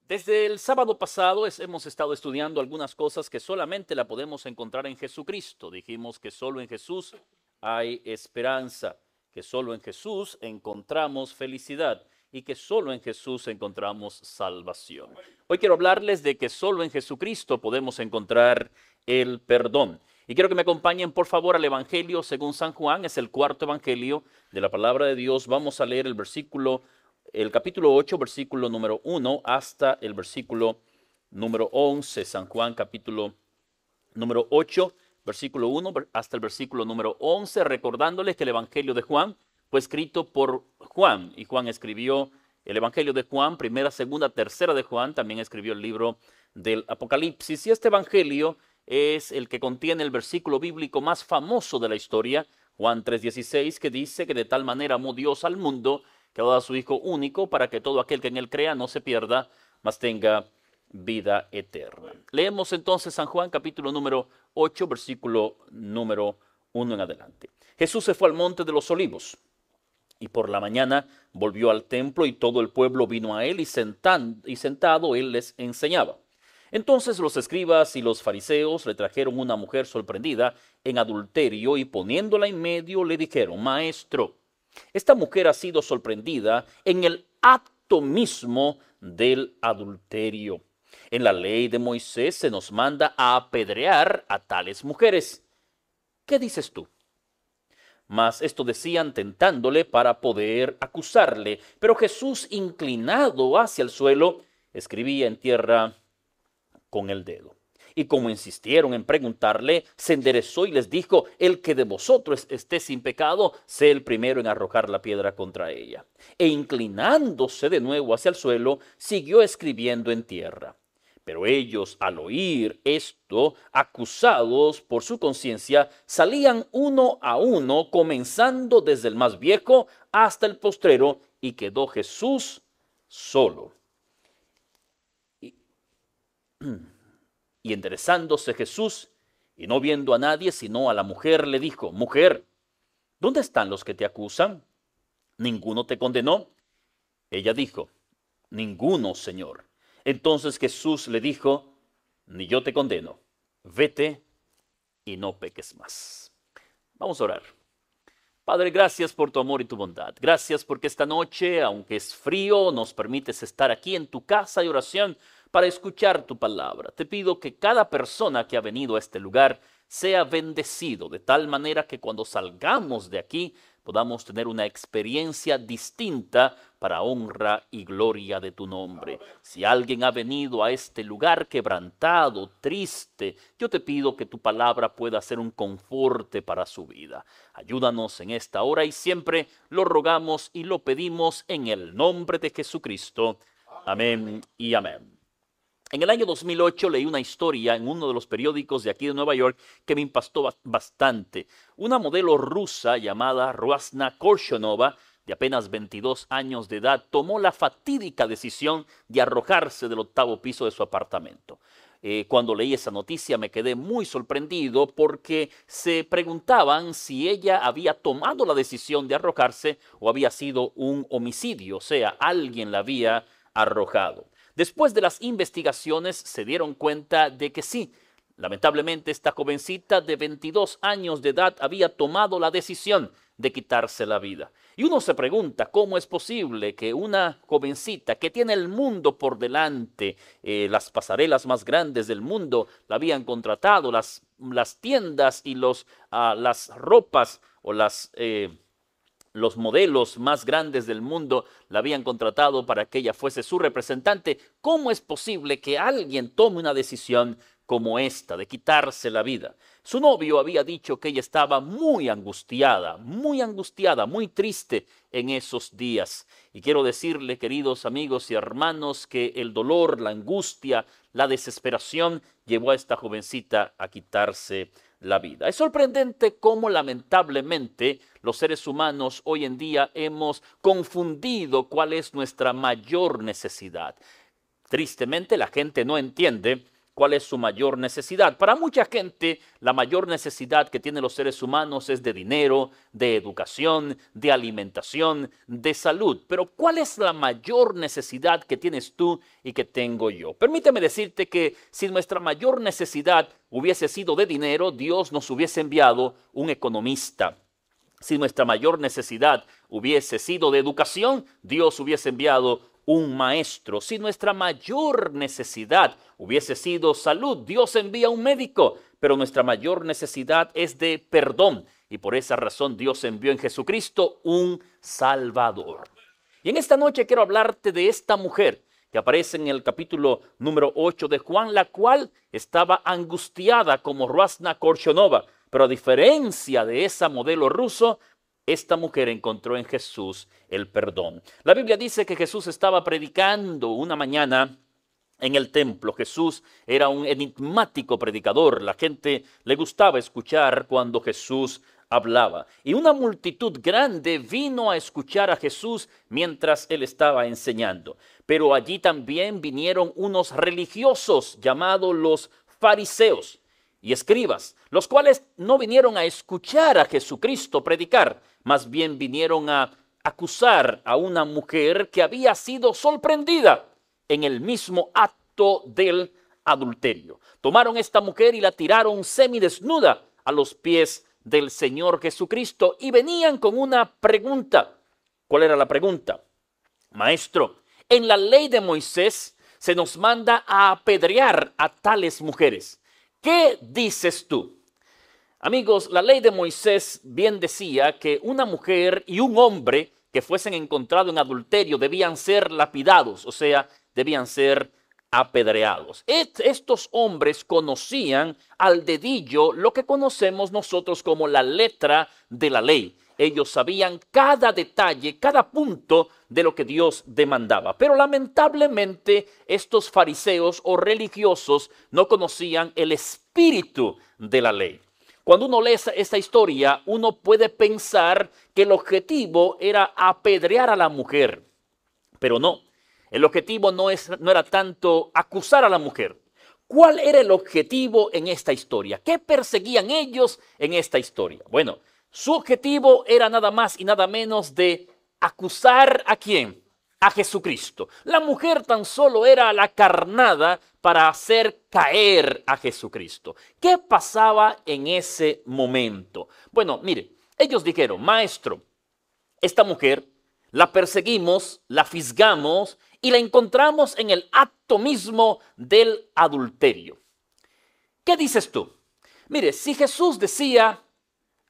Desde el sábado pasado hemos estado estudiando algunas cosas que solamente la podemos encontrar en Jesucristo. Dijimos que solo en Jesús hay esperanza, que solo en Jesús encontramos felicidad y que solo en Jesús encontramos salvación. Hoy quiero hablarles de que solo en Jesucristo podemos encontrar el perdón. Y quiero que me acompañen por favor al Evangelio según San Juan, es el cuarto Evangelio de la Palabra de Dios. Vamos a leer el capítulo 8, versículo número 1 hasta el versículo número 11. San Juan, capítulo número 8, versículo 1 hasta el versículo número 11, recordándoles que el Evangelio de Juan fue escrito por Juan, y Juan escribió el Evangelio de Juan, primera, segunda, tercera de Juan, también escribió el libro del Apocalipsis, y este Evangelio es el que contiene el versículo bíblico más famoso de la historia, Juan 3:16, que dice que de tal manera amó Dios al mundo, que ha dado a su Hijo único, para que todo aquel que en él crea no se pierda, mas tenga vida eterna. Leemos entonces San Juan capítulo número 8, versículo número 1 en adelante. Jesús se fue al monte de los olivos y por la mañana volvió al templo y todo el pueblo vino a él y sentado él les enseñaba. Entonces los escribas y los fariseos le trajeron una mujer sorprendida en adulterio y poniéndola en medio le dijeron: Maestro, esta mujer ha sido sorprendida en el acto mismo del adulterio. En la ley de Moisés se nos manda a apedrear a tales mujeres. ¿Qué dices tú? Mas esto decían tentándole para poder acusarle. Pero Jesús, inclinado hacia el suelo, escribía en tierra con el dedo. Y como insistieron en preguntarle, se enderezó y les dijo: el que de vosotros esté sin pecado, sea el primero en arrojar la piedra contra ella. E inclinándose de nuevo hacia el suelo, siguió escribiendo en tierra. Pero ellos, al oír esto, acusados por su conciencia, salían uno a uno, comenzando desde el más viejo hasta el postrero, y quedó Jesús solo. Y enderezándose Jesús, y no viendo a nadie sino a la mujer, le dijo: Mujer, ¿dónde están los que te acusan? ¿Ninguno te condenó? Ella dijo: Ninguno, Señor. Entonces Jesús le dijo: Ni yo te condeno. Vete y no peques más. Vamos a orar. Padre, gracias por tu amor y tu bondad. Gracias porque esta noche, aunque es frío, nos permites estar aquí en tu casa de oración para escuchar tu palabra. Te pido que cada persona que ha venido a este lugar sea bendecido, de tal manera que cuando salgamos de aquí podamos tener una experiencia distinta para honra y gloria de tu nombre. Si alguien ha venido a este lugar quebrantado, triste, yo te pido que tu palabra pueda ser un conforte para su vida. Ayúdanos en esta hora y siempre lo rogamos y lo pedimos en el nombre de Jesucristo. Amén y amén. En el año 2008 leí una historia en uno de los periódicos de aquí de Nueva York que me impactó bastante. Una modelo rusa llamada Rusna Korshunova, de apenas 22 años de edad, tomó la fatídica decisión de arrojarse del 8º piso de su apartamento. Cuando leí esa noticia me quedé muy sorprendido porque se preguntaban si ella había tomado la decisión de arrojarse o había sido un homicidio, o sea, alguien la había arrojado. Después de las investigaciones se dieron cuenta de que sí, lamentablemente esta jovencita de 22 años de edad había tomado la decisión de quitarse la vida. Y uno se pregunta cómo es posible que una jovencita que tiene el mundo por delante, las pasarelas más grandes del mundo la habían contratado, las tiendas y las ropas o los modelos más grandes del mundo la habían contratado para que ella fuese su representante. ¿Cómo es posible que alguien tome una decisión como esta, de quitarse la vida? Su novio había dicho que ella estaba muy angustiada, muy triste en esos días. Y quiero decirle, queridos amigos y hermanos, que el dolor, la angustia, la desesperación llevó a esta jovencita a quitarse la vida. Es sorprendente cómo lamentablemente los seres humanos hoy en día hemos confundido cuál es nuestra mayor necesidad. Tristemente la gente no entiende cuál es su mayor necesidad. Para mucha gente, la mayor necesidad que tienen los seres humanos es de dinero, de educación, de alimentación, de salud. Pero ¿cuál es la mayor necesidad que tienes tú y que tengo yo? Permíteme decirte que si nuestra mayor necesidad hubiese sido de dinero, Dios nos hubiese enviado un economista. Si nuestra mayor necesidad hubiese sido de educación, Dios hubiese enviado un maestro. Si nuestra mayor necesidad hubiese sido salud, Dios envía un médico. Pero nuestra mayor necesidad es de perdón. Y por esa razón Dios envió en Jesucristo un Salvador. Y en esta noche quiero hablarte de esta mujer que aparece en el capítulo número 8 de Juan, la cual estaba angustiada como Rasna Korchonova. Pero a diferencia de esa modelo ruso, esta mujer encontró en Jesús el perdón. La Biblia dice que Jesús estaba predicando una mañana en el templo. Jesús era un enigmático predicador. La gente le gustaba escuchar cuando Jesús hablaba. Y una multitud grande vino a escuchar a Jesús mientras él estaba enseñando. Pero allí también vinieron unos religiosos llamados los fariseos y escribas, los cuales no vinieron a escuchar a Jesucristo predicar, más bien vinieron a acusar a una mujer que había sido sorprendida en el mismo acto del adulterio. Tomaron esta mujer y la tiraron semidesnuda a los pies del Señor Jesucristo y venían con una pregunta. ¿Cuál era la pregunta? Maestro, en la ley de Moisés se nos manda a apedrear a tales mujeres. ¿Qué dices tú? Amigos, la ley de Moisés bien decía que una mujer y un hombre que fuesen encontrados en adulterio debían ser lapidados, o sea, debían ser apedreados. Estos hombres conocían al dedillo lo que conocemos nosotros como la letra de la ley. Ellos sabían cada detalle, cada punto de lo que Dios demandaba. Pero lamentablemente estos fariseos o religiosos no conocían el espíritu de la ley. Cuando uno lee esta historia, uno puede pensar que el objetivo era apedrear a la mujer. Pero no, el objetivo no era tanto acusar a la mujer. ¿Cuál era el objetivo en esta historia? ¿Qué perseguían ellos en esta historia? Bueno, su objetivo era nada más y nada menos de acusar ¿a quién? A Jesucristo. La mujer tan solo era la carnada para hacer caer a Jesucristo. ¿Qué pasaba en ese momento? Bueno, mire, ellos dijeron, maestro, esta mujer la perseguimos, la fisgamos y la encontramos en el acto mismo del adulterio. ¿Qué dices tú? Mire, si Jesús decía,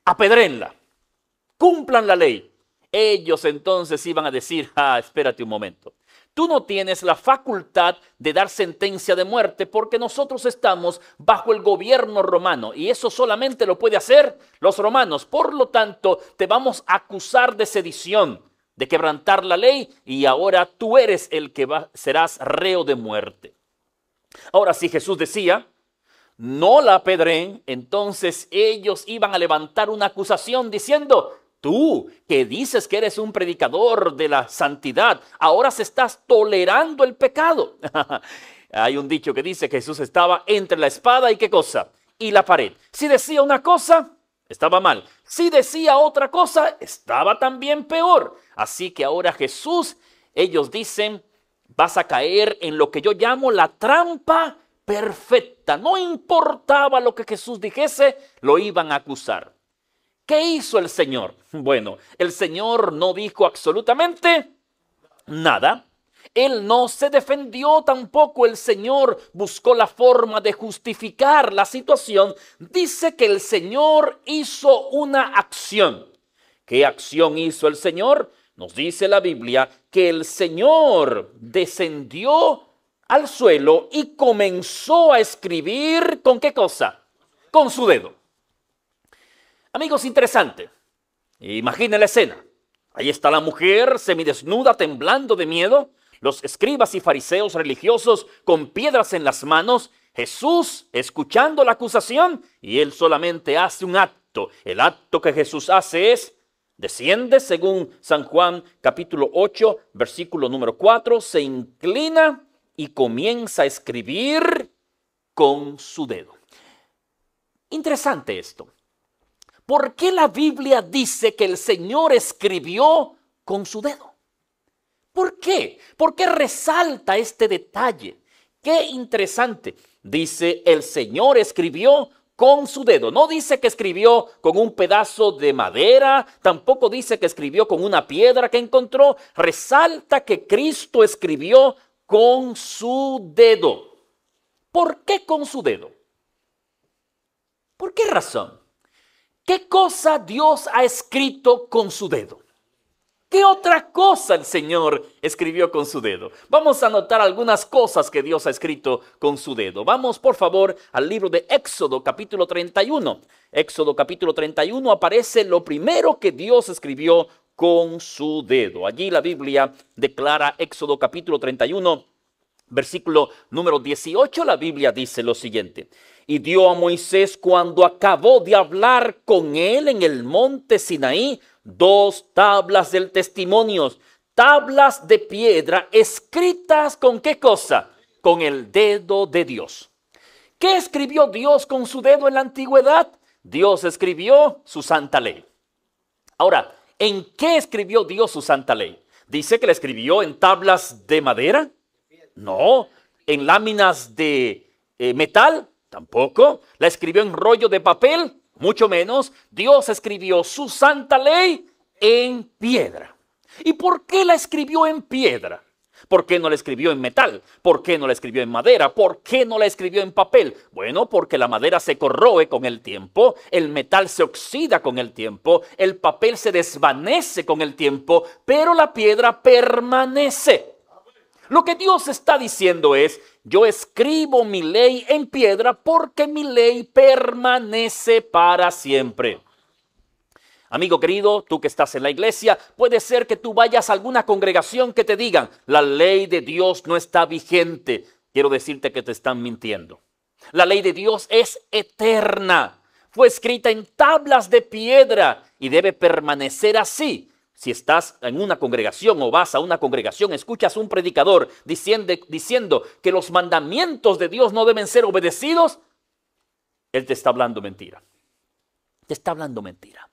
apedréenla, cumplan la ley, ellos entonces iban a decir, espérate un momento. Tú no tienes la facultad de dar sentencia de muerte porque nosotros estamos bajo el gobierno romano y eso solamente lo puede hacer los romanos. Por lo tanto, te vamos a acusar de sedición, de quebrantar la ley y ahora tú eres el que serás reo de muerte. Ahora, si Jesús decía, no la apedreen, entonces ellos iban a levantar una acusación diciendo, tú que dices que eres un predicador de la santidad, ahora se estás tolerando el pecado. Hay un dicho que dice que Jesús estaba entre la espada y ¿qué cosa? Y la pared. Si decía una cosa, estaba mal. Si decía otra cosa, estaba también peor. Así que ahora Jesús, ellos dicen, vas a caer en lo que yo llamo la trampa perfecta. No importaba lo que Jesús dijese, lo iban a acusar. ¿Qué hizo el Señor? Bueno, el Señor no dijo absolutamente nada. Él no se defendió tampoco. El Señor buscó la forma de justificar la situación. Dice que el Señor hizo una acción. ¿Qué acción hizo el Señor? Nos dice la Biblia que el Señor descendió al suelo y comenzó a escribir ¿con qué cosa? Con su dedo. Amigos, interesante. Imaginen la escena. Ahí está la mujer semidesnuda, temblando de miedo. Los escribas y fariseos religiosos con piedras en las manos. Jesús escuchando la acusación y él solamente hace un acto. El acto que Jesús hace es desciende, según San Juan capítulo 8, versículo número 4, se inclina y comienza a escribir con su dedo. Interesante esto. ¿Por qué la Biblia dice que el Señor escribió con su dedo? ¿Por qué? ¿Por qué resalta este detalle? Qué interesante. Dice, el Señor escribió con su dedo. No dice que escribió con un pedazo de madera, tampoco dice que escribió con una piedra que encontró. Resalta que Cristo escribió con su dedo. ¿Por qué con su dedo? ¿Por qué razón? ¿Qué cosa Dios ha escrito con su dedo? ¿Qué otra cosa el Señor escribió con su dedo? Vamos a anotar algunas cosas que Dios ha escrito con su dedo. Vamos, por favor, al libro de Éxodo, capítulo 31. Éxodo, capítulo 31, aparece lo primero que Dios escribió con su dedo. Allí la Biblia declara, Éxodo, capítulo 31, versículo número 18, la Biblia dice lo siguiente. Y dio a Moisés, cuando acabó de hablar con él en el monte Sinaí, 2 tablas del testimonio, tablas de piedra escritas ¿con qué cosa? Con el dedo de Dios. ¿Qué escribió Dios con su dedo en la antigüedad? Dios escribió su santa ley. Ahora, ¿en qué escribió Dios su santa ley? ¿Dice que la escribió en tablas de madera? No. ¿En láminas de metal? Tampoco. ¿La escribió en rollo de papel? Mucho menos. Dios escribió su santa ley en piedra. ¿Y por qué la escribió en piedra? ¿Por qué no la escribió en metal? ¿Por qué no la escribió en madera? ¿Por qué no la escribió en papel? Bueno, porque la madera se corroe con el tiempo, el metal se oxida con el tiempo, el papel se desvanece con el tiempo, pero la piedra permanece. Lo que Dios está diciendo es, yo escribo mi ley en piedra porque mi ley permanece para siempre. Amigo querido, tú que estás en la iglesia, puede ser que tú vayas a alguna congregación que te digan, la ley de Dios no está vigente. Quiero decirte que te están mintiendo. La ley de Dios es eterna. Fue escrita en tablas de piedra y debe permanecer así. Si estás en una congregación o vas a una congregación, escuchas un predicador diciendo que los mandamientos de Dios no deben ser obedecidos, él te está hablando mentira. Te está hablando mentira.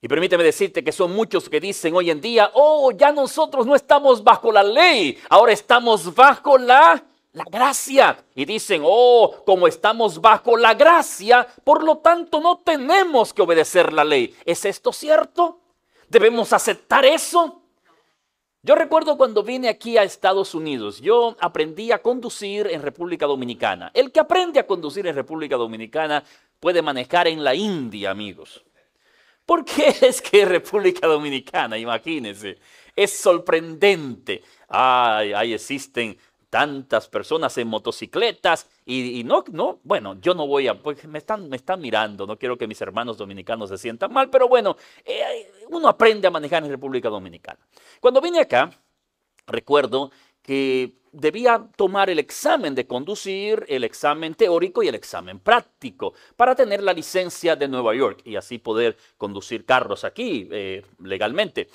Y permíteme decirte que son muchos que dicen hoy en día, oh, ya nosotros no estamos bajo la ley, ahora estamos bajo la gracia. Y dicen, oh, como estamos bajo la gracia, por lo tanto no tenemos que obedecer la ley. ¿Es esto cierto? ¿Debemos aceptar eso? Yo recuerdo cuando vine aquí a Estados Unidos, yo aprendí a conducir en República Dominicana. El que aprende a conducir en República Dominicana puede manejar en la India, amigos. ¿Por qué es que República Dominicana, imagínense, es sorprendente? Ahí existen tantas personas en motocicletas y bueno, yo no voy a, pues me están mirando, no quiero que mis hermanos dominicanos se sientan mal, pero bueno, uno aprende a manejar en República Dominicana. Cuando vine acá, recuerdo que debía tomar el examen de conducir, el examen teórico y el examen práctico para tener la licencia de Nueva York y así poder conducir carros aquí legalmente.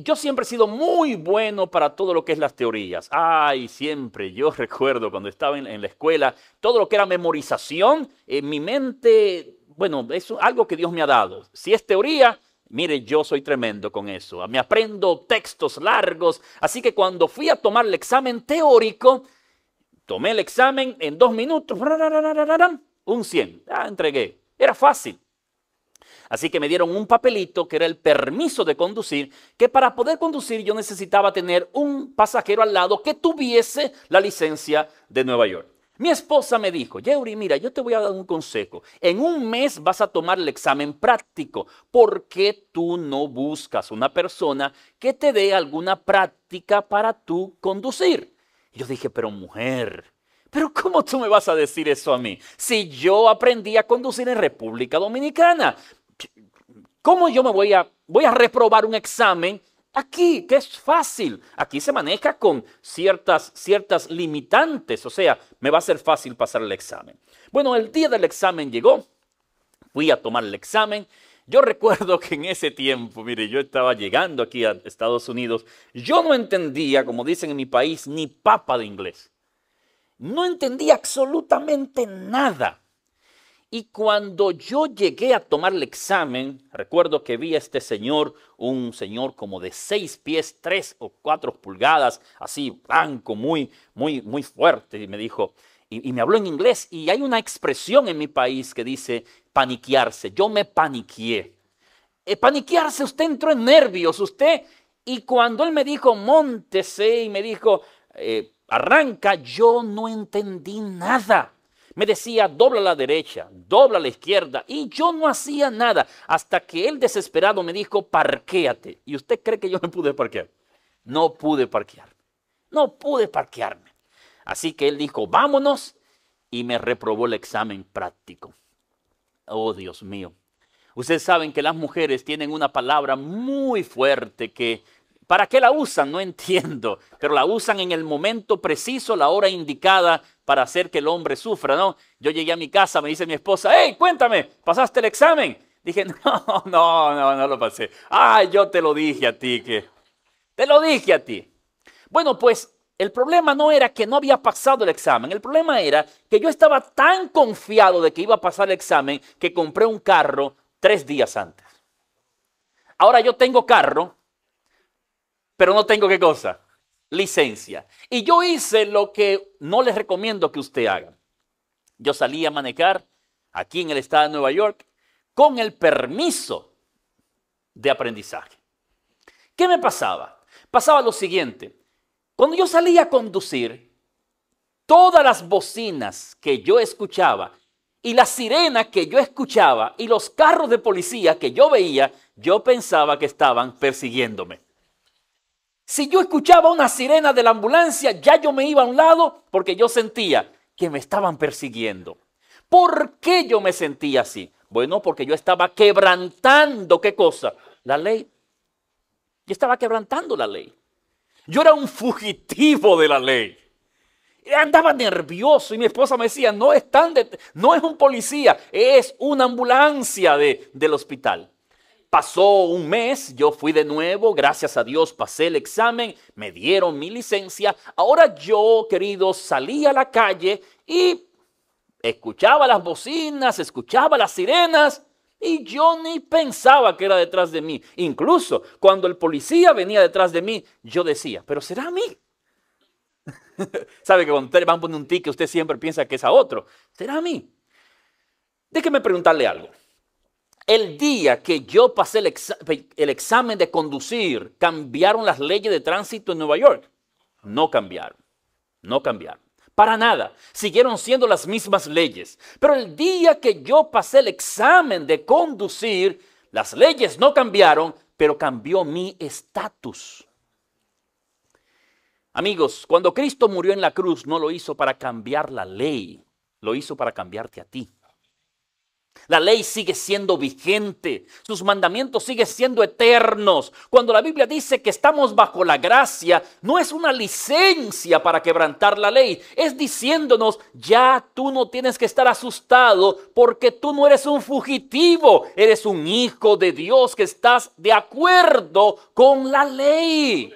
Yo siempre he sido muy bueno para todo lo que es las teorías. Siempre, yo recuerdo cuando estaba en la escuela, todo lo que era memorización, en mi mente, bueno, es algo que Dios me ha dado. Si es teoría, mire, yo soy tremendo con eso. Me aprendo textos largos. Así que cuando fui a tomar el examen teórico, tomé el examen en 2 minutos, un 100. Entregué. Era fácil. Así que me dieron un papelito que era el permiso de conducir, que para poder conducir yo necesitaba tener un pasajero al lado que tuviese la licencia de Nueva York. Mi esposa me dijo, Yeuri, mira, yo te voy a dar un consejo. En 1 mes vas a tomar el examen práctico. ¿Por qué tú no buscas una persona que te dé alguna práctica para tú conducir? Y yo dije, pero mujer, ¿pero cómo tú me vas a decir eso a mí? Si yo aprendí a conducir en República Dominicana, ¿cómo yo me voy a reprobar un examen aquí, que es fácil? Aquí se maneja con ciertas limitantes, o sea, me va a ser fácil pasar el examen. Bueno, el día del examen llegó, fui a tomar el examen. Yo recuerdo que en ese tiempo, mire, yo estaba llegando aquí a Estados Unidos, yo no entendía, como dicen en mi país, ni papa de inglés. No entendía absolutamente nada. Y cuando yo llegué a tomar el examen, recuerdo que vi a este señor, un señor como de 6 pies, 3 o 4 pulgadas, así blanco, muy fuerte, y me dijo, y me habló en inglés, y hay una expresión en mi país que dice paniquearse. Yo me paniqueé. Paniquearse, usted entró en nervios, y cuando él me dijo, móntese, y me dijo, arranca, yo no entendí nada. Me decía, dobla a la derecha, dobla a la izquierda, y yo no hacía nada, hasta que él desesperado me dijo, parquéate. ¿Y usted cree que yo me pude parquear? No pude parquearme. Así que él dijo, vámonos, y me reprobó el examen práctico. Oh, Dios mío. Ustedes saben que las mujeres tienen una palabra muy fuerte que, ¿para qué la usan? No entiendo, pero la usan en el momento preciso, la hora indicada para hacer que el hombre sufra, ¿no? Yo llegué a mi casa, me dice mi esposa, hey, cuéntame, ¿pasaste el examen? Dije, no lo pasé. Yo te lo dije a ti, te lo dije a ti. Bueno, pues el problema no era que no había pasado el examen, el problema era que yo estaba tan confiado de que iba a pasar el examen que compré un carro 3 días antes. Ahora yo tengo carro, pero no tengo ¿qué cosa? Licencia. Y yo hice lo que no les recomiendo que usted haga. Yo salí a manejar aquí en el estado de Nueva York con el permiso de aprendizaje. ¿Qué me pasaba? Pasaba lo siguiente. Cuando yo salía a conducir, todas las bocinas que yo escuchaba y la sirena que yo escuchaba y los carros de policía que yo veía, yo pensaba que estaban persiguiéndome. Si yo escuchaba una sirena de la ambulancia, ya yo me iba a un lado porque yo sentía que me estaban persiguiendo. ¿Por qué yo me sentía así? Bueno, porque yo estaba quebrantando, ¿qué cosa? La ley. Yo estaba quebrantando la ley. Yo era un fugitivo de la ley. Andaba nervioso y mi esposa me decía, no es un policía, es una ambulancia del hospital. Pasó un mes, yo fui de nuevo, gracias a Dios pasé el examen, me dieron mi licencia. Ahora yo, querido, salí a la calle y escuchaba las bocinas, escuchaba las sirenas y yo ni pensaba que era detrás de mí. Incluso cuando el policía venía detrás de mí, yo decía, ¿pero será a mí? ¿Sabe que cuando usted le van a poner un ticket, usted siempre piensa que es a otro? ¿Será a mí? Déjeme preguntarle algo. El día que yo pasé el examen de conducir, ¿cambiaron las leyes de tránsito en Nueva York? No cambiaron. Para nada. Siguieron siendo las mismas leyes. Pero el día que yo pasé el examen de conducir, las leyes no cambiaron, pero cambió mi estatus. Amigos, cuando Cristo murió en la cruz, no lo hizo para cambiar la ley, lo hizo para cambiarte a ti. La ley sigue siendo vigente, sus mandamientos siguen siendo eternos. Cuando la Biblia dice que estamos bajo la gracia, no es una licencia para quebrantar la ley. Es diciéndonos, ya tú no tienes que estar asustado porque tú no eres un fugitivo. Eres un hijo de Dios que estás de acuerdo con la ley.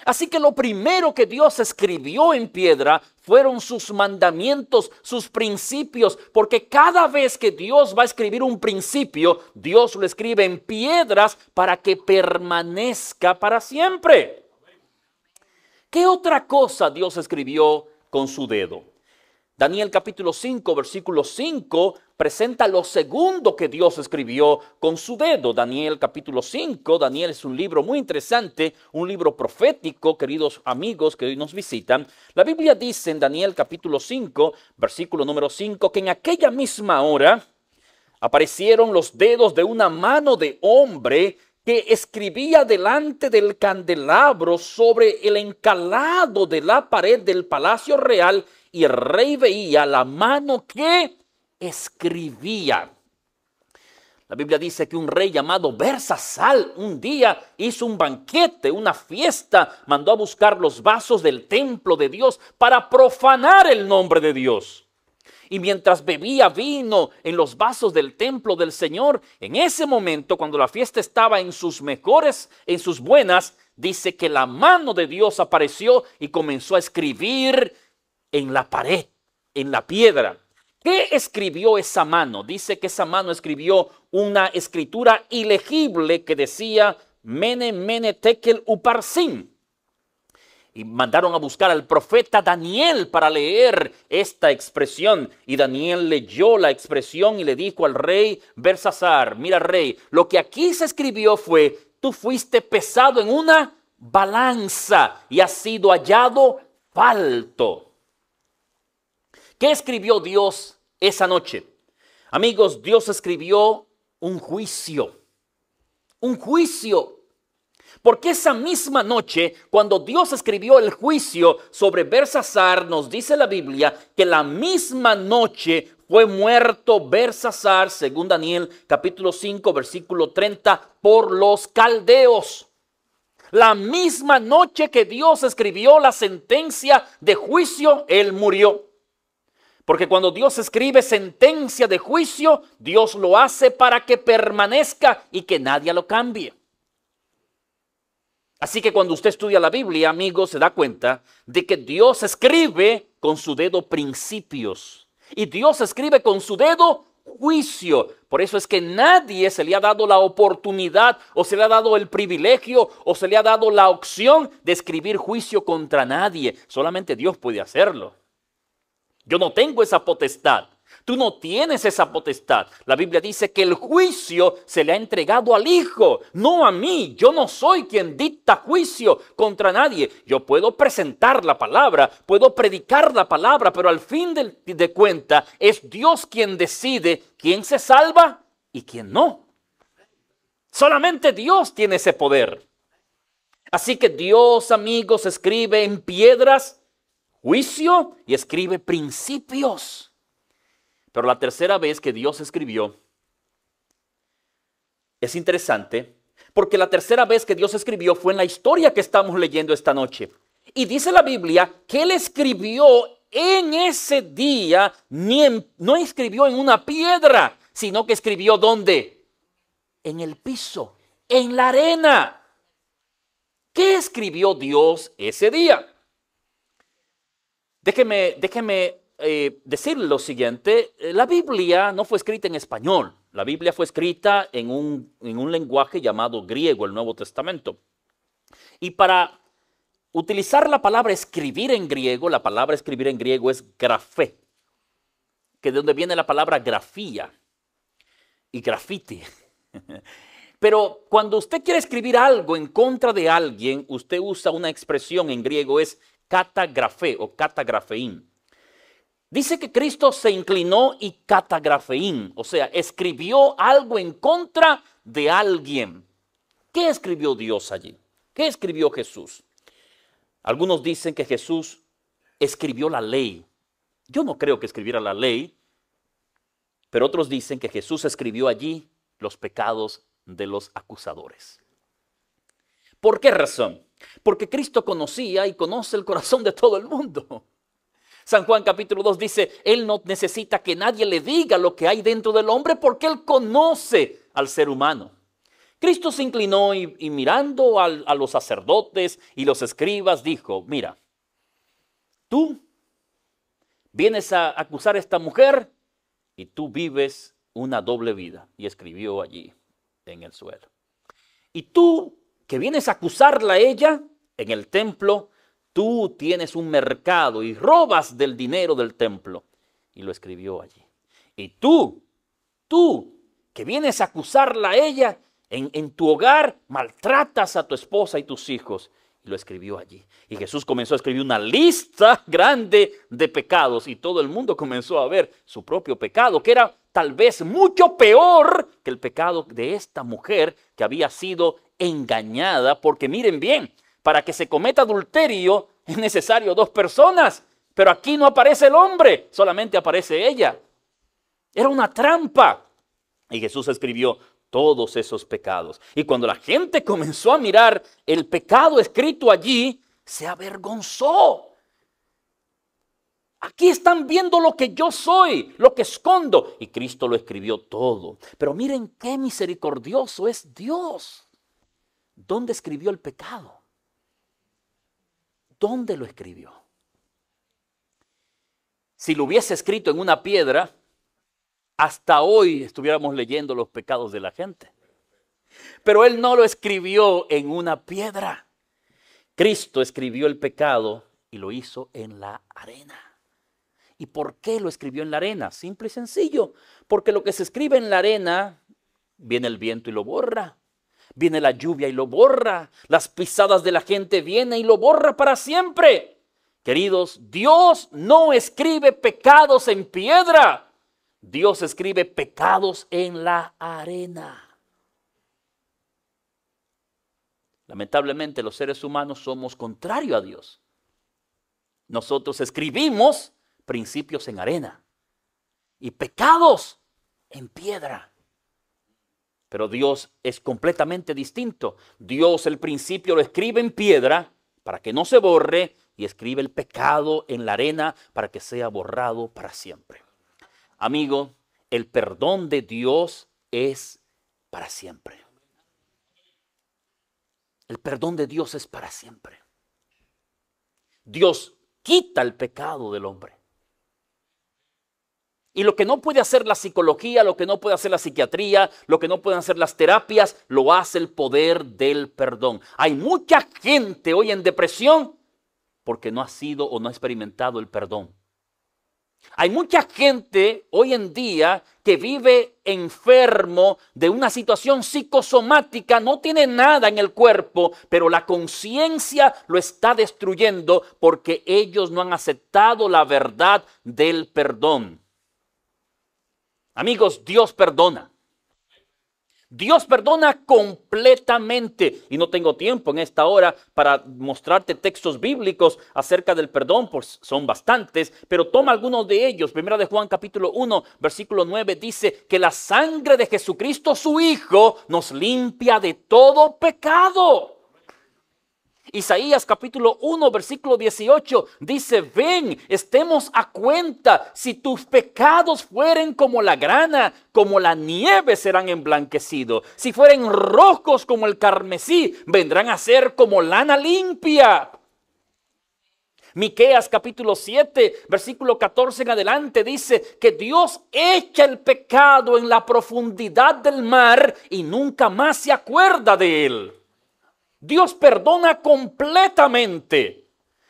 Así que lo primero que Dios escribió en piedra fueron sus mandamientos, sus principios, porque cada vez que Dios va a escribir un principio, Dios lo escribe en piedras para que permanezca para siempre. ¿Qué otra cosa Dios escribió con su dedo? Daniel capítulo 5, versículo 5, presenta lo segundo que Dios escribió con su dedo. Daniel capítulo 5, Daniel es un libro muy interesante, un libro profético, queridos amigos que hoy nos visitan. La Biblia dice en Daniel capítulo 5, versículo número 5, que en aquella misma hora aparecieron los dedos de una mano de hombre que escribía delante del candelabro sobre el encalado de la pared del palacio real, y el rey veía la mano que escribía. La Biblia dice que un rey llamado Bersasal un día hizo un banquete, una fiesta, mandó a buscar los vasos del templo de Dios para profanar el nombre de Dios. y mientras bebía vino en los vasos del templo del Señor, en ese momento, cuando la fiesta estaba en sus mejores, en sus buenas, dice que la mano de Dios apareció y comenzó a escribir en la pared, en la piedra. ¿Qué escribió esa mano? Dice que esa mano escribió una escritura ilegible que decía Mene, Mene, Tekel, Uparsin. Y mandaron a buscar al profeta Daniel para leer esta expresión. Y Daniel leyó la expresión y le dijo al rey Belsasar: mira, rey, lo que aquí se escribió fue: tú fuiste pesado en una balanza y has sido hallado falto. ¿Qué escribió Dios esa noche? Amigos, Dios escribió un juicio. Un juicio. Porque esa misma noche, cuando Dios escribió el juicio sobre Belsasar, nos dice la Biblia que la misma noche fue muerto Belsasar, según Daniel capítulo 5, versículo 30, por los caldeos. La misma noche que Dios escribió la sentencia de juicio, él murió. Porque cuando Dios escribe sentencia de juicio, Dios lo hace para que permanezca y que nadie lo cambie. Así que cuando usted estudia la Biblia, amigos, se da cuenta de que Dios escribe con su dedo principios y Dios escribe con su dedo juicio. Por eso es que nadie se le ha dado la oportunidad o se le ha dado el privilegio o se le ha dado la opción de escribir juicio contra nadie. Solamente Dios puede hacerlo. Yo no tengo esa potestad. Tú no tienes esa potestad. La Biblia dice que el juicio se le ha entregado al Hijo, no a mí. Yo no soy quien dicta juicio contra nadie. Yo puedo presentar la palabra, puedo predicar la palabra, pero al fin de cuentas es Dios quien decide quién se salva y quién no. Solamente Dios tiene ese poder. Así que Dios, amigos, escribe en piedras juicio y escribe principios. Pero la tercera vez que Dios escribió es interesante, porque la tercera vez que Dios escribió fue en la historia que estamos leyendo esta noche. Y dice la Biblia que Él escribió en ese día, no escribió en una piedra, sino que escribió ¿dónde? En el piso, en la arena. ¿Qué escribió Dios ese día? Déjeme decir lo siguiente: la Biblia no fue escrita en español. La Biblia fue escrita en un lenguaje llamado griego, el Nuevo Testamento. Y para utilizar la palabra escribir en griego, la palabra escribir en griego es grafé, que de donde viene la palabra grafía y grafiti. Pero cuando usted quiere escribir algo en contra de alguien, usted usa una expresión en griego, es catagrafé o catagrafeín. Dice que Cristo se inclinó y catagrafeín, o sea, escribió algo en contra de alguien. ¿Qué escribió Dios allí? ¿Qué escribió Jesús? Algunos dicen que Jesús escribió la ley. Yo no creo que escribiera la ley, pero otros dicen que Jesús escribió allí los pecados de los acusadores. ¿Por qué razón? Porque Cristo conocía y conoce el corazón de todo el mundo. San Juan capítulo 2 dice, Él no necesita que nadie le diga lo que hay dentro del hombre porque Él conoce al ser humano. Cristo se inclinó y mirando a los sacerdotes y los escribas dijo, mira, tú vienes a acusar a esta mujer y tú vives una doble vida. Y escribió allí en el suelo. Y tú que vienes a acusarla a ella en el templo, tú tienes un mercado y robas del dinero del templo. Y lo escribió allí. Y tú que vienes a acusarla a ella en tu hogar, maltratas a tu esposa y tus hijos. Y lo escribió allí. Y Jesús comenzó a escribir una lista grande de pecados. Y todo el mundo comenzó a ver su propio pecado, que era tal vez mucho peor que el pecado de esta mujer que había sido engañada. Porque miren bien, para que se cometa adulterio es necesario 2 personas. Pero aquí no aparece el hombre, solamente aparece ella. Era una trampa. Y Jesús escribió todos esos pecados. Y cuando la gente comenzó a mirar el pecado escrito allí, se avergonzó. Aquí están viendo lo que yo soy, lo que escondo. Y Cristo lo escribió todo. Pero miren qué misericordioso es Dios. ¿Dónde escribió el pecado? ¿Dónde lo escribió? Si lo hubiese escrito en una piedra, hasta hoy estuviéramos leyendo los pecados de la gente. Pero Él no lo escribió en una piedra. Cristo escribió el pecado y lo hizo en la arena. ¿Y por qué lo escribió en la arena? Simple y sencillo. Porque lo que se escribe en la arena, viene el viento y lo borra. Viene la lluvia y lo borra. Las pisadas de la gente vienen y lo borra para siempre. Queridos, Dios no escribe pecados en piedra. Dios escribe pecados en la arena. Lamentablemente los seres humanos somos contrarios a Dios. Nosotros escribimos principios en arena y pecados en piedra. Pero Dios es completamente distinto. Dios el principio lo escribe en piedra para que no se borre y escribe el pecado en la arena para que sea borrado para siempre. Amigo, el perdón de Dios es para siempre. El perdón de Dios es para siempre. Dios quita el pecado del hombre. Y lo que no puede hacer la psicología, lo que no puede hacer la psiquiatría, lo que no pueden hacer las terapias, lo hace el poder del perdón. Hay mucha gente hoy en depresión porque no ha sido o no ha experimentado el perdón. Hay mucha gente hoy en día que vive enfermo de una situación psicosomática, no tiene nada en el cuerpo, pero la conciencia lo está destruyendo porque ellos no han aceptado la verdad del perdón. Amigos, Dios perdona. Dios perdona completamente. Y no tengo tiempo en esta hora para mostrarte textos bíblicos acerca del perdón, pues son bastantes, pero toma algunos de ellos. Primera de Juan capítulo 1, versículo 9 dice que la sangre de Jesucristo, su Hijo, nos limpia de todo pecado. Isaías capítulo 1 versículo 18 dice, ven, estemos a cuenta, si tus pecados fueren como la grana, como la nieve serán emblanquecidos. Si fueren rojos como el carmesí, vendrán a ser como lana limpia. Miqueas capítulo 7 versículo 14 en adelante dice que Dios echa el pecado en la profundidad del mar y nunca más se acuerda de él. Dios perdona completamente.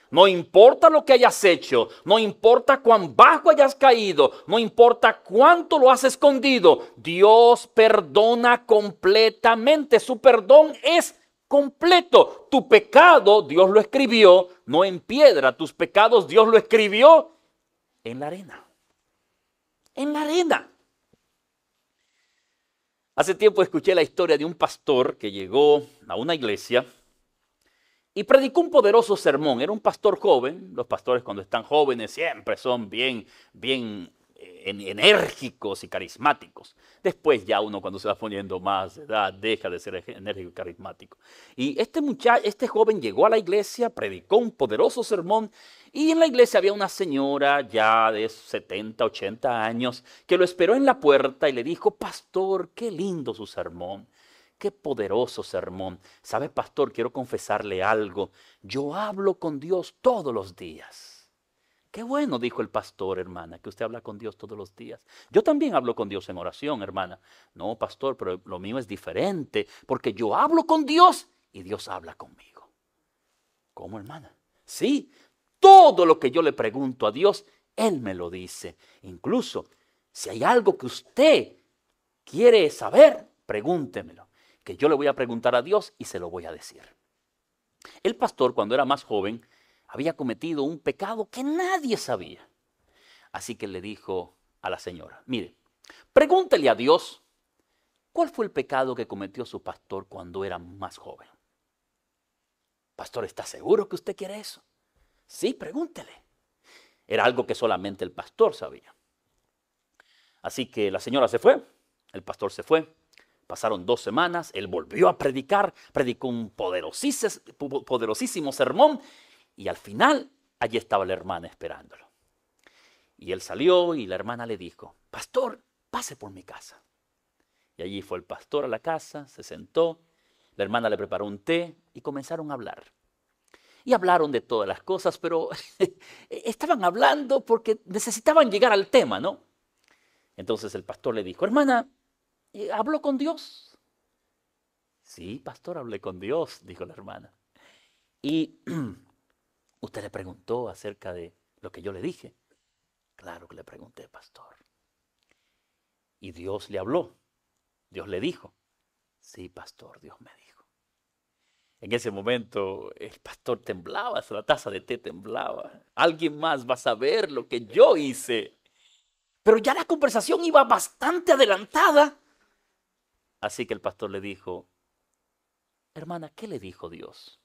No importa lo que hayas hecho, no importa cuán bajo hayas caído, no importa cuánto lo has escondido, Dios perdona completamente. Su perdón es completo. Tu pecado Dios lo escribió no en piedra, tus pecados Dios lo escribió en la arena. En la arena. Hace tiempo escuché la historia de un pastor que llegó a una iglesia y predicó un poderoso sermón. Era un pastor joven. Los pastores cuando están jóvenes siempre son bien enérgicos y carismáticos. Después ya uno cuando se va poniendo más de edad deja de ser enérgico y carismático. Y este joven llegó a la iglesia, predicó un poderoso sermón y en la iglesia había una señora ya de 70, 80 años que lo esperó en la puerta y le dijo, pastor, qué lindo su sermón. Qué poderoso sermón. ¿Sabe, pastor? Quiero confesarle algo. Yo hablo con Dios todos los días. Qué bueno, dijo el pastor, hermana, que usted habla con Dios todos los días. Yo también hablo con Dios en oración, hermana. No, pastor, pero lo mío es diferente, porque yo hablo con Dios y Dios habla conmigo. ¿Cómo, hermana? Sí, todo lo que yo le pregunto a Dios, Él me lo dice. Incluso, si hay algo que usted quiere saber, pregúntemelo, que yo le voy a preguntar a Dios y se lo voy a decir. El pastor, cuando era más joven, había cometido un pecado que nadie sabía. Así que le dijo a la señora, mire, pregúntele a Dios, ¿cuál fue el pecado que cometió su pastor cuando era más joven? Pastor, ¿está seguro que usted quiere eso? Sí, pregúntele. Era algo que solamente el pastor sabía. Así que la señora se fue, el pastor se fue. Pasaron 2 semanas, él volvió a predicar, predicó un poderosísimo sermón y al final allí estaba la hermana esperándolo. Y él salió y la hermana le dijo, pastor, pase por mi casa. Y allí fue el pastor a la casa, se sentó, la hermana le preparó un té y comenzaron a hablar. Y hablaron de todas las cosas, pero estaban hablando porque necesitaban llegar al tema, ¿no? Entonces el pastor le dijo, hermana, ¿habló con Dios? Sí, pastor, hablé con Dios, dijo la hermana. Y usted le preguntó acerca de lo que yo le dije. Claro que le pregunté, pastor. Y Dios le habló. Dios le dijo. Sí, pastor, Dios me dijo. En ese momento el pastor temblaba, la taza de té temblaba. Alguien más va a saber lo que yo hice. Pero ya la conversación iba bastante adelantada. Así que el pastor le dijo, hermana, ¿qué le dijo Dios?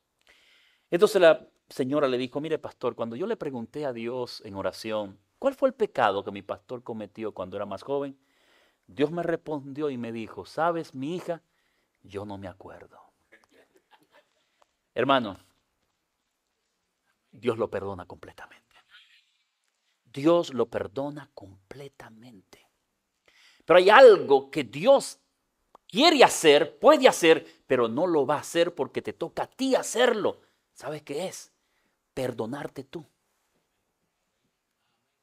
Entonces la señora le dijo, mire pastor, cuando yo le pregunté a Dios en oración, ¿cuál fue el pecado que mi pastor cometió cuando era más joven? Dios me respondió y me dijo, ¿sabes, mi hija? Yo no me acuerdo. Hermano, Dios lo perdona completamente. Dios lo perdona completamente. Pero hay algo que Dios quiere hacer, puede hacer, pero no lo va a hacer porque te toca a ti hacerlo. ¿Sabes qué es? Perdonarte tú.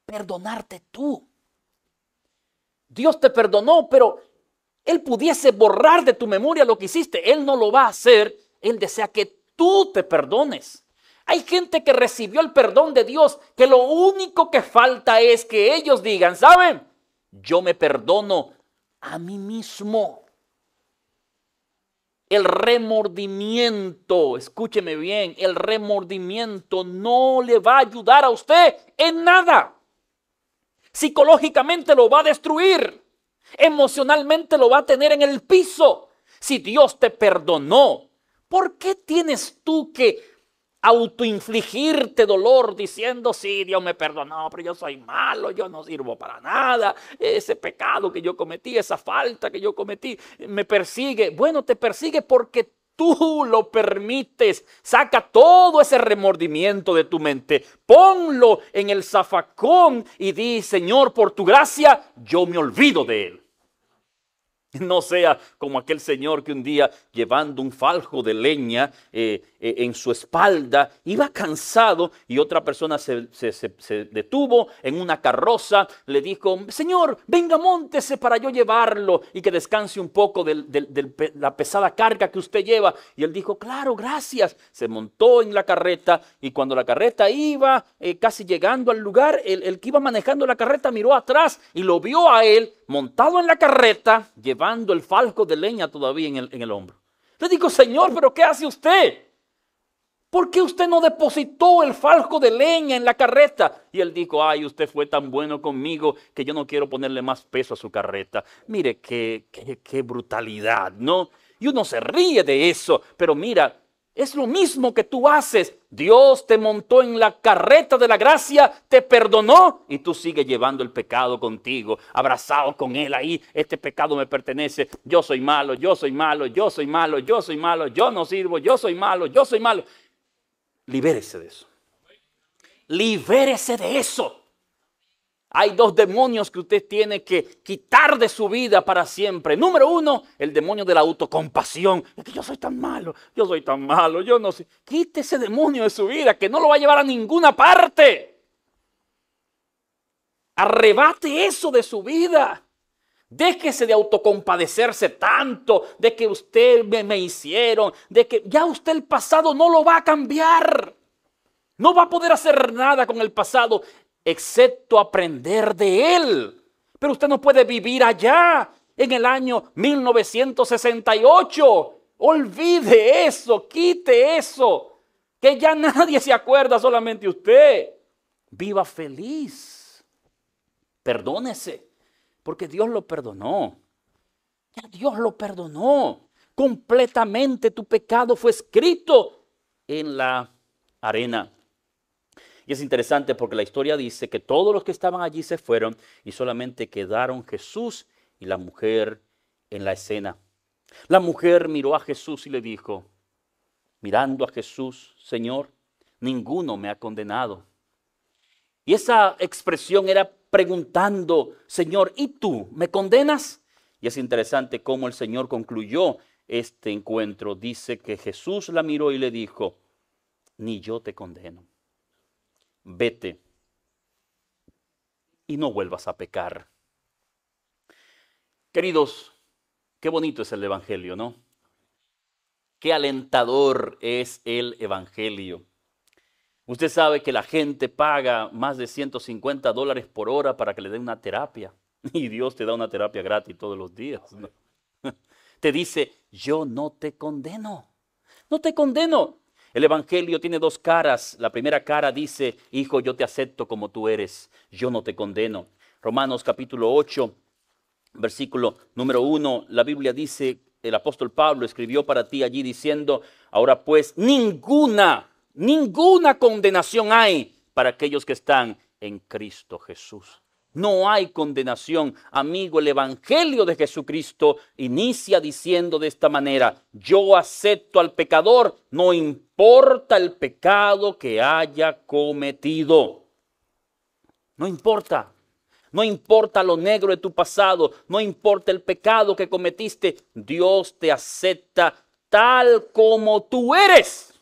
Perdonarte tú. Dios te perdonó, pero Él pudiese borrar de tu memoria lo que hiciste. Él no lo va a hacer. Él desea que tú te perdones. Hay gente que recibió el perdón de Dios, que lo único que falta es que ellos digan, ¿saben? Yo me perdono a mí mismo. El remordimiento, escúcheme bien, el remordimiento no le va a ayudar a usted en nada. Psicológicamente lo va a destruir. Emocionalmente lo va a tener en el piso. Si Dios te perdonó, ¿por qué tienes tú que autoinfligirte dolor diciendo, sí, Dios me perdonó, pero yo soy malo, yo no sirvo para nada, ese pecado que yo cometí, esa falta que yo cometí, me persigue? Bueno, te persigue porque tú lo permites. Saca todo ese remordimiento de tu mente, ponlo en el zafacón y di, Señor, por tu gracia, yo me olvido de él. No sea como aquel señor que un día, llevando un fajo de leña en su espalda, iba cansado y otra persona se detuvo en una carroza, le dijo, Señor, venga, móntese para yo llevarlo y que descanse un poco de la pesada carga que usted lleva. Y él dijo, claro, gracias. Se montó en la carreta y cuando la carreta iba casi llegando al lugar, el que iba manejando la carreta miró atrás y lo vio a él montado en la carreta, llevando el fajo de leña todavía en el hombro. Le digo, Señor, ¿pero qué hace usted? ¿Por qué usted no depositó el fajo de leña en la carreta? Y él dijo, ay, usted fue tan bueno conmigo que yo no quiero ponerle más peso a su carreta. Mire, qué brutalidad, ¿no? Y uno se ríe de eso, pero mira, es lo mismo que tú haces. Dios te montó en la carreta de la gracia, te perdonó y tú sigues llevando el pecado contigo, abrazado con él ahí. Este pecado me pertenece, yo soy malo, yo soy malo, yo soy malo, yo soy malo, yo no sirvo, yo soy malo, yo soy malo. Libérese de eso. Libérese de eso. Hay dos demonios que usted tiene que quitar de su vida para siempre. Número uno, el demonio de la autocompasión. Es que yo soy tan malo, yo no sé. Quite ese demonio de su vida que no lo va a llevar a ninguna parte. Arrebate eso de su vida. Déjese de autocompadecerse tanto, de que usted me hicieron, de que ya usted el pasado no lo va a cambiar. No va a poder hacer nada con el pasado, excepto aprender de él. Pero usted no puede vivir allá en el año 1968. Olvide eso, quite eso, que ya nadie se acuerda, solamente usted. Viva feliz, perdónese, porque Dios lo perdonó. Ya Dios lo perdonó completamente. Tu pecado fue escrito en la arena. Y es interesante porque la historia dice que todos los que estaban allí se fueron y solamente quedaron Jesús y la mujer en la escena. La mujer miró a Jesús y le dijo, mirando a Jesús, Señor, ninguno me ha condenado. Y esa expresión era preguntando, Señor, ¿y tú me condenas? Y es interesante cómo el Señor concluyó este encuentro. Dice que Jesús la miró y le dijo, ni yo te condeno. Vete y no vuelvas a pecar. Queridos, qué bonito es el Evangelio, ¿no? Qué alentador es el Evangelio. Usted sabe que la gente paga más de $150 por hora para que le den una terapia. Y Dios te da una terapia gratis todos los días, ¿no? Te dice, yo no te condeno. No te condeno. El Evangelio tiene dos caras. La primera cara dice, hijo, yo te acepto como tú eres. Yo no te condeno. Romanos capítulo 8, versículo número 1. La Biblia dice, el apóstol Pablo escribió para ti allí diciendo, ahora pues, ninguna condenación hay para aquellos que están en Cristo Jesús. No hay condenación. Amigo, el Evangelio de Jesucristo inicia diciendo de esta manera, yo acepto al pecador, no importa el pecado que haya cometido. No importa. No importa lo negro de tu pasado, no importa el pecado que cometiste, Dios te acepta tal como tú eres.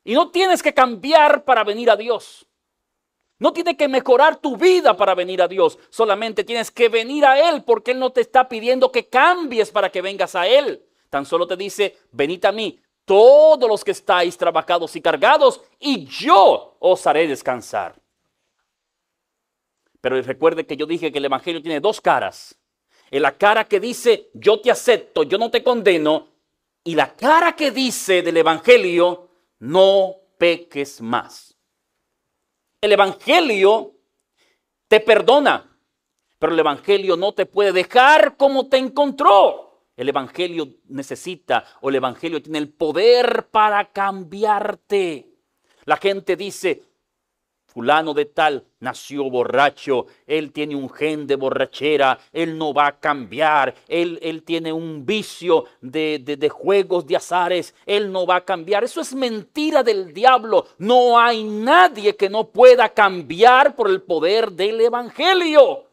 Y no tienes que cambiar para venir a Dios. No tienes que mejorar tu vida para venir a Dios. Solamente tienes que venir a Él porque Él no te está pidiendo que cambies para que vengas a Él. Tan solo te dice, venid a mí, todos los que estáis trabajados y cargados, y yo os haré descansar. Pero recuerde que yo dije que el Evangelio tiene dos caras. En la cara que dice, yo te acepto, yo no te condeno. Y la cara que dice del Evangelio, no peques más. El Evangelio te perdona, pero el Evangelio no te puede dejar como te encontró. El Evangelio necesita, o el Evangelio tiene el poder para cambiarte. La gente dice, fulano de tal nació borracho, él tiene un gen de borrachera, él no va a cambiar, él tiene un vicio de juegos de azares, él no va a cambiar. Eso es mentira del diablo. No hay nadie que no pueda cambiar por el poder del Evangelio.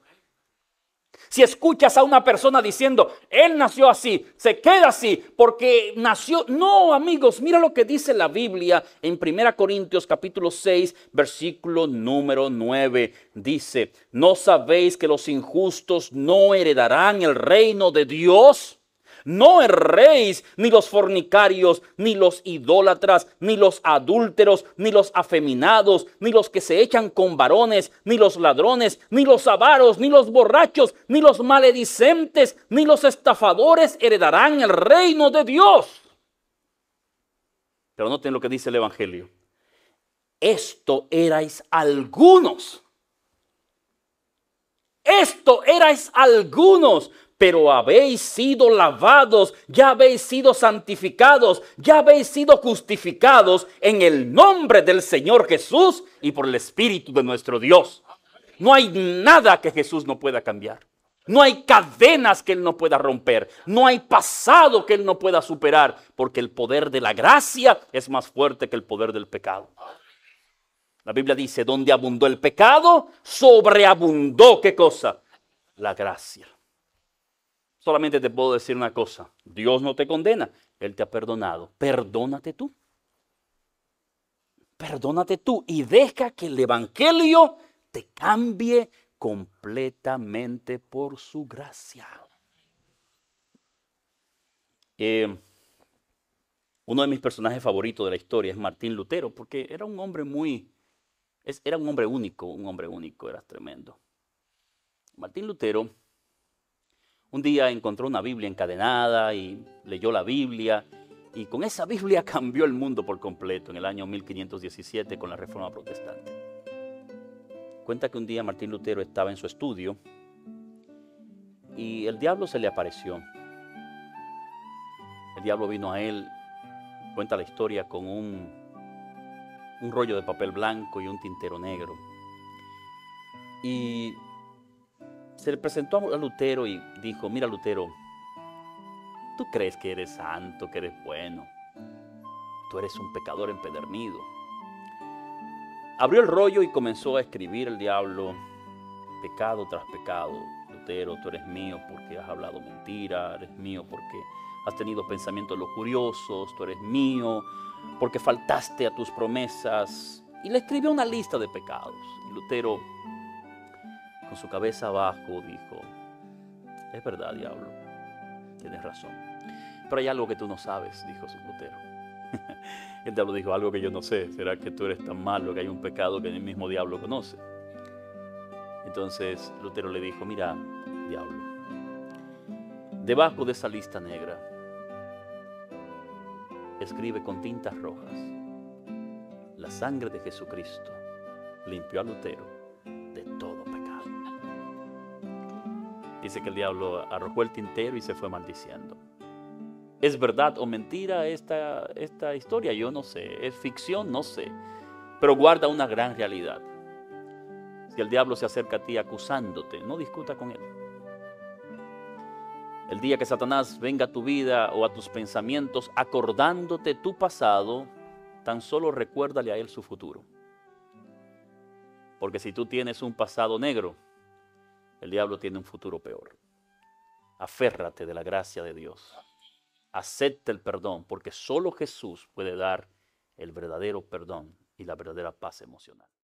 Si escuchas a una persona diciendo, él nació así, se queda así, porque nació. No, amigos, mira lo que dice la Biblia en 1 Corintios capítulo 6, versículo número 9. Dice, ¿no sabéis que los injustos no heredarán el reino de Dios? No erréis, ni los fornicarios, ni los idólatras, ni los adúlteros, ni los afeminados, ni los que se echan con varones, ni los ladrones, ni los avaros, ni los borrachos, ni los maledicentes, ni los estafadores heredarán el reino de Dios. Pero noten lo que dice el Evangelio. Esto erais algunos. Esto erais algunos. Pero habéis sido lavados, ya habéis sido santificados, ya habéis sido justificados en el nombre del Señor Jesús y por el Espíritu de nuestro Dios. No hay nada que Jesús no pueda cambiar. No hay cadenas que Él no pueda romper. No hay pasado que Él no pueda superar. Porque el poder de la gracia es más fuerte que el poder del pecado. La Biblia dice, donde abundó el pecado, sobreabundó, ¿qué cosa? La gracia. Solamente te puedo decir una cosa, Dios no te condena, Él te ha perdonado. Perdónate tú. Perdónate tú y deja que el Evangelio te cambie completamente por su gracia. Uno de mis personajes favoritos de la historia es Martín Lutero, porque era un hombre era un hombre único, era tremendo. Martín Lutero un día encontró una Biblia encadenada y leyó la Biblia y con esa Biblia cambió el mundo por completo en el año 1517 con la Reforma Protestante. Cuenta que un día Martín Lutero estaba en su estudio y el diablo se le apareció. El diablo vino a él, cuenta la historia, con un rollo de papel blanco y un tintero negro. Y se le presentó a Lutero y dijo, mira Lutero, tú crees que eres santo, que eres bueno. Tú eres un pecador empedernido. Abrió el rollo y comenzó a escribir el diablo pecado tras pecado. Lutero, tú eres mío porque has hablado mentira, eres mío porque has tenido pensamientos lujuriosos, tú eres mío porque faltaste a tus promesas. Y le escribió una lista de pecados. Y Lutero, con su cabeza abajo, dijo, es verdad, diablo, tienes razón. Pero hay algo que tú no sabes, dijo Lutero. El diablo dijo, algo que yo no sé, ¿será que tú eres tan malo que hay un pecado que ni el mismo diablo conoce? Entonces Lutero le dijo, mira, diablo, debajo de esa lista negra, escribe con tintas rojas, la sangre de Jesucristo limpió a Lutero de todo pecado. Dice que el diablo arrojó el tintero y se fue maldiciendo. ¿Es verdad o mentira esta historia? Yo no sé. ¿Es ficción? No sé. Pero guarda una gran realidad. Si el diablo se acerca a ti acusándote, no discuta con él. El día que Satanás venga a tu vida o a tus pensamientos acordándote tu pasado, tan solo recuérdale a él su futuro. Porque si tú tienes un pasado negro, el diablo tiene un futuro peor. Aférrate de la gracia de Dios. Acepta el perdón, porque solo Jesús puede dar el verdadero perdón y la verdadera paz emocional.